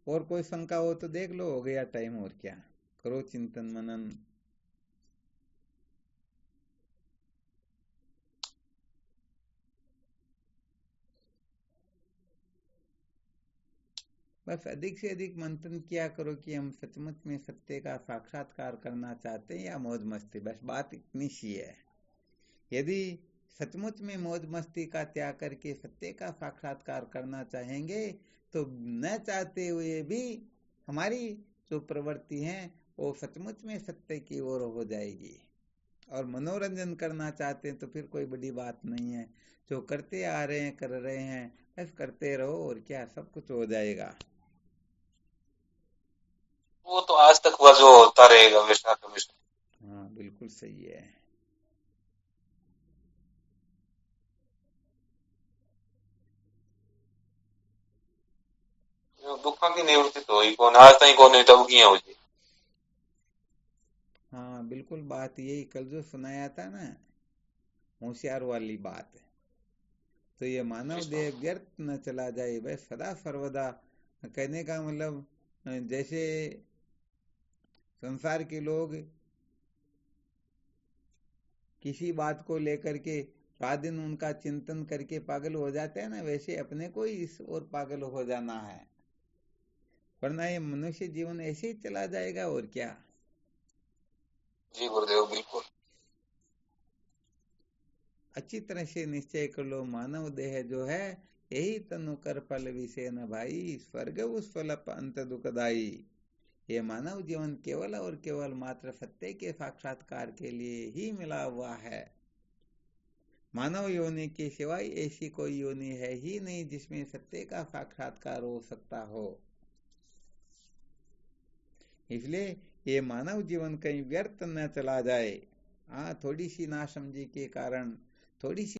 Speaker 1: और कोई शंका हो तो देख लो, हो गया टाइम, और क्या करो चिंतन मनन। बस अधिक से अधिक मंथन किया करो कि हम सचमुच में सत्य का साक्षात्कार करना चाहते हैं या मौज मस्ती, बस बात इतनी सी है। यदि सचमुच में मौज मस्ती का त्याग करके सत्य का साक्षात्कार करना चाहेंगे तो न चाहते हुए भी हमारी जो प्रवृत्ति है वो सचमुच में सत्य की ओर हो जाएगी। और मनोरंजन करना चाहते हैं तो फिर कोई बड़ी बात नहीं है, जो करते आ रहे हैं कर रहे हैं, बस करते रहो और क्या, सब कुछ हो जाएगा।
Speaker 2: वो तो आज तक वह जो होता रहेगा वैसा कभी।
Speaker 1: हाँ बिल्कुल सही है।
Speaker 2: दुखों की निवृत्ति तो ही कौन आज तक कौन तब की है।
Speaker 1: हाँ बिल्कुल बात यही कल जो सुनाया था ना होशियार वाली बात, तो ये मानव देह व्यर्थ न चला जाए, वह सदा सर्वदा कहने का मतलब जैसे संसार के लोग किसी बात को लेकर के रात दिन उनका चिंतन करके पागल हो जाते हैं ना, वैसे अपने को ही इस ओर पागल हो जाना है, वरना ये मनुष्य जीवन ऐसे ही चला जाएगा और क्या।
Speaker 2: जी गुरुदेव बिल्कुल।
Speaker 1: अच्छी तरह से निश्चय कर लो, मानव देह जो है यही तनु कर फल विषय न भाई, स्वर्ग उस फल अंत दुखदाई। ये मानव जीवन केवल और केवल मात्र सत्य के साक्षात्कार के लिए ही मिला हुआ है। मानव योनि के सिवाय ऐसी कोई योनि है ही नहीं जिसमें सत्य का साक्षात्कार हो सकता हो। इसलिए ये मानव जीवन कहीं व्यर्थ न चला जाए। थोड़ी सी नासमझी के कारण, थोड़ी सी